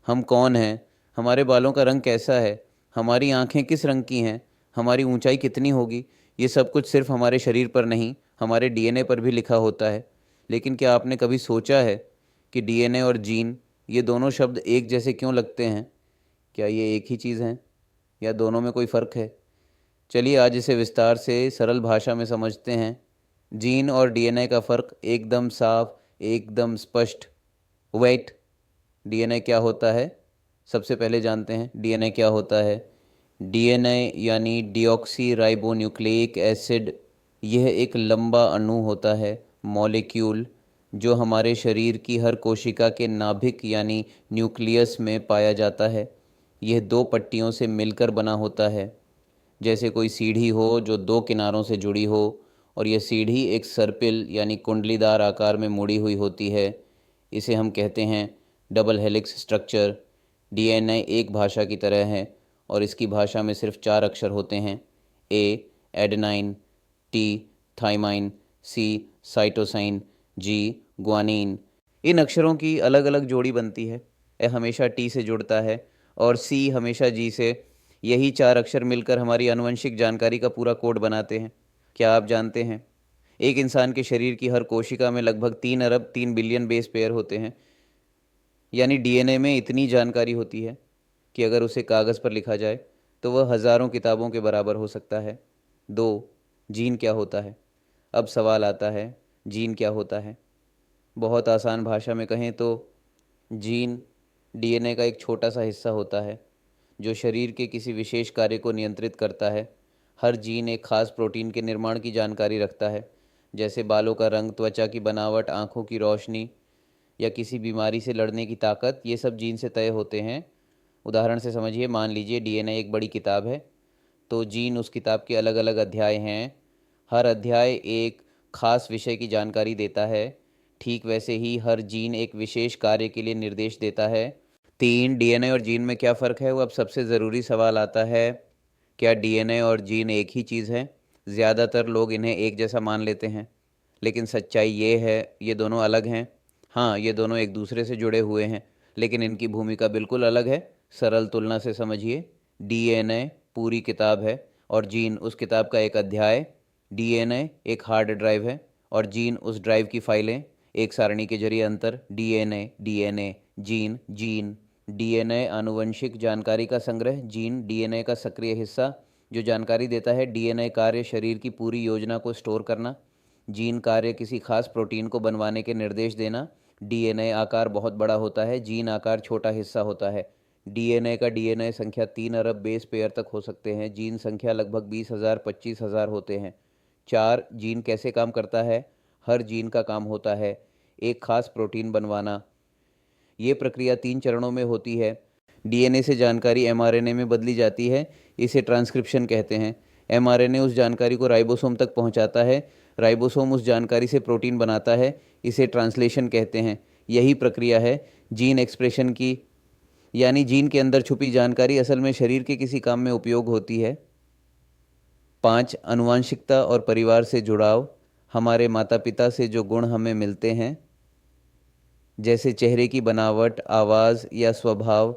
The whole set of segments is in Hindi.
हम कौन हैं, हमारे बालों का रंग कैसा है, हमारी आंखें किस रंग की हैं, हमारी ऊंचाई कितनी होगी, ये सब कुछ सिर्फ हमारे शरीर पर नहीं, हमारे डीएनए पर भी लिखा होता है। लेकिन क्या आपने कभी सोचा है कि डीएनए और जीन, ये दोनों शब्द एक जैसे क्यों लगते हैं? क्या ये एक ही चीज़ हैं या दोनों में कोई फ़र्क है? चलिए आज इसे विस्तार से सरल भाषा में समझते हैं। जीन और डीएनए का फ़र्क एकदम साफ, एकदम स्पष्ट। वेट, डीएनए क्या होता है? सबसे पहले जानते हैं डीएनए क्या होता है। डीएनए यानी डीऑक्सी राइबो न्यूक्लिक एसिड, यह एक लंबा अणु होता है, मॉलिक्यूल, जो हमारे शरीर की हर कोशिका के नाभिक यानी न्यूक्लियस में पाया जाता है। यह दो पट्टियों से मिलकर बना होता है, जैसे कोई सीढ़ी हो जो दो किनारों से जुड़ी हो, और यह सीढ़ी एक सर्पिल यानी कुंडलीदार आकार में मुड़ी हुई होती है। इसे हम कहते हैं डबल हेलिक्स स्ट्रक्चर। डीएनए एक भाषा की तरह है और इसकी भाषा में सिर्फ चार अक्षर होते हैं। ए एडेनाइन, टी थाइमाइन, सी साइटोसाइन, जी ग्वानिन। इन अक्षरों की अलग अलग जोड़ी बनती है। ए हमेशा टी से जुड़ता है और सी हमेशा जी से। यही चार अक्षर मिलकर हमारी आनुवंशिक जानकारी का पूरा कोड बनाते हैं। क्या आप जानते हैं एक इंसान के शरीर की हर कोशिका में लगभग 3 अरब 3 बिलियन बेस पेयर होते हैं। यानी डीएनए में इतनी जानकारी होती है कि अगर उसे कागज़ पर लिखा जाए तो वह हज़ारों किताबों के बराबर हो सकता है। दो, जीन क्या होता है? अब सवाल आता है, जीन क्या होता है? बहुत आसान भाषा में कहें तो जीन डीएनए का एक छोटा सा हिस्सा होता है जो शरीर के किसी विशेष कार्य को नियंत्रित करता है। हर जीन एक खास प्रोटीन के निर्माण की जानकारी रखता है, जैसे बालों का रंग, त्वचा की बनावट, आँखों की रोशनी या किसी बीमारी से लड़ने की ताकत। ये सब जीन से तय होते हैं। उदाहरण से समझिए, मान लीजिए डीएनए एक बड़ी किताब है, तो जीन उस किताब के अलग अलग अध्याय हैं। हर अध्याय एक खास विषय की जानकारी देता है। ठीक वैसे ही हर जीन एक विशेष कार्य के लिए निर्देश देता है। तीन, डीएनए और जीन में क्या फ़र्क है? वो अब सबसे ज़रूरी सवाल आता है, क्या डीएनए और जीन एक ही चीज़ है? ज़्यादातर लोग इन्हें एक जैसा मान लेते हैं, लेकिन सच्चाई ये है ये दोनों अलग हैं। हाँ, ये दोनों एक दूसरे से जुड़े हुए हैं, लेकिन इनकी भूमिका बिल्कुल अलग है। सरल तुलना से समझिए, डीएनए पूरी किताब है और जीन उस किताब का एक अध्याय। डीएनए एक हार्ड ड्राइव है और जीन उस ड्राइव की फाइलें। एक सारणी के जरिए अंतर, DNA DNA, gene gene. DNA आनुवंशिक जानकारी का संग्रह, जीन डीएनए का सक्रिय हिस्सा जो जानकारी देता है। डीएनए कार्य शरीर की पूरी योजना को स्टोर करना, जीन कार्य किसी खास प्रोटीन को बनवाने के निर्देश देना। डीएनए आकार बहुत बड़ा होता है, जीन आकार छोटा हिस्सा होता है। डीएनए का डीएनए संख्या 3 अरब बेस पेयर तक हो सकते हैं, जीन संख्या लगभग 20,000 25,000 होते हैं। चार, जीन कैसे काम करता है? हर जीन का काम होता है एक खास प्रोटीन बनवाना। ये प्रक्रिया 3 चरणों में होती है। डीएनए से जानकारी एमआरएनए में बदली जाती है, इसे ट्रांसक्रिप्शन कहते हैं। एमआरएनए उस जानकारी को राइबोसोम तक पहुंचाता है, राइबोसोम उस जानकारी से प्रोटीन बनाता है, इसे ट्रांसलेशन कहते हैं। यही प्रक्रिया है जीन एक्सप्रेशन की, यानी जीन के अंदर छुपी जानकारी असल में शरीर के किसी काम में उपयोग होती है। पाँच, आनुवांशिकता और परिवार से जुड़ाव। हमारे माता पिता से जो गुण हमें मिलते हैं, जैसे चेहरे की बनावट, आवाज़ या स्वभाव,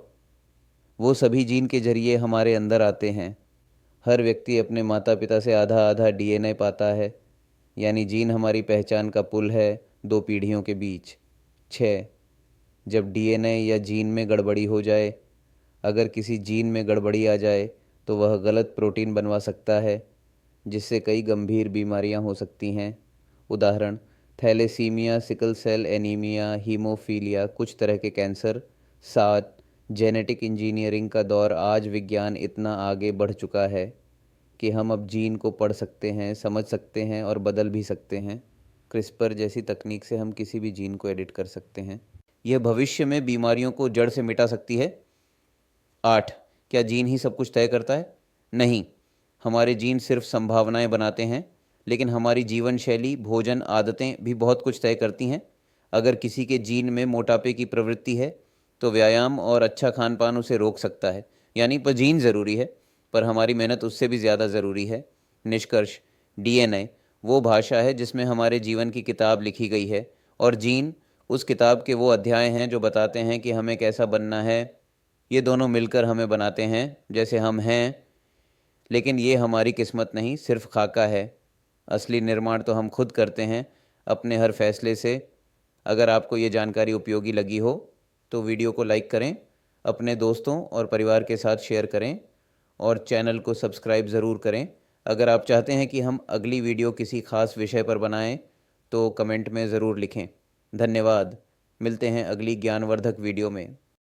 वो सभी जीन के जरिए हमारे अंदर आते हैं। हर व्यक्ति अपने माता पिता से आधा आधा डीएनए पाता है, यानी जीन हमारी पहचान का पुल है दो पीढ़ियों के बीच। छः, जब डीएनए या जीन में गड़बड़ी हो जाए, अगर किसी जीन में गड़बड़ी आ जाए तो वह गलत प्रोटीन बनवा सकता है, जिससे कई गंभीर बीमारियां हो सकती हैं। उदाहरण, thalassaemia, sickle cell anaemia, haemophilia, कुछ तरह के कैंसर। सात, जेनेटिक इंजीनियरिंग का दौर। आज विज्ञान इतना आगे बढ़ चुका है कि हम अब जीन को पढ़ सकते हैं, समझ सकते हैं और बदल भी सकते हैं। क्रिस्पर जैसी तकनीक से हम किसी भी जीन को एडिट कर सकते हैं। यह भविष्य में बीमारियों को जड़ से मिटा सकती है। आठ, क्या जीन ही सब कुछ तय करता है? नहीं, हमारे जीन सिर्फ संभावनाएं बनाते हैं, लेकिन हमारी जीवन शैली, भोजन आदतें भी बहुत कुछ तय करती हैं। अगर किसी के जीन में मोटापे की प्रवृत्ति है तो व्यायाम और अच्छा खान पान उसे रोक सकता है। यानी पर जीन ज़रूरी है, पर हमारी मेहनत उससे भी ज़्यादा ज़रूरी है। निष्कर्ष, डीएनए वो भाषा है जिसमें हमारे जीवन की किताब लिखी गई है, और जीन उस किताब के वो अध्याय हैं जो बताते हैं कि हमें कैसा बनना है, ये दोनों मिलकर हमें बनाते हैं जैसे हम हैं। लेकिन ये हमारी किस्मत नहीं, सिर्फ खाका है। असली निर्माण तो हम खुद करते हैं अपने हर फैसले से। अगर आपको ये जानकारी उपयोगी लगी हो तो वीडियो को लाइक करें, अपने दोस्तों और परिवार के साथ शेयर करें और चैनल को सब्सक्राइब ज़रूर करें। अगर आप चाहते हैं कि हम अगली वीडियो किसी खास विषय पर बनाएं तो कमेंट में ज़रूर लिखें। धन्यवाद। मिलते हैं अगली ज्ञानवर्धक वीडियो में।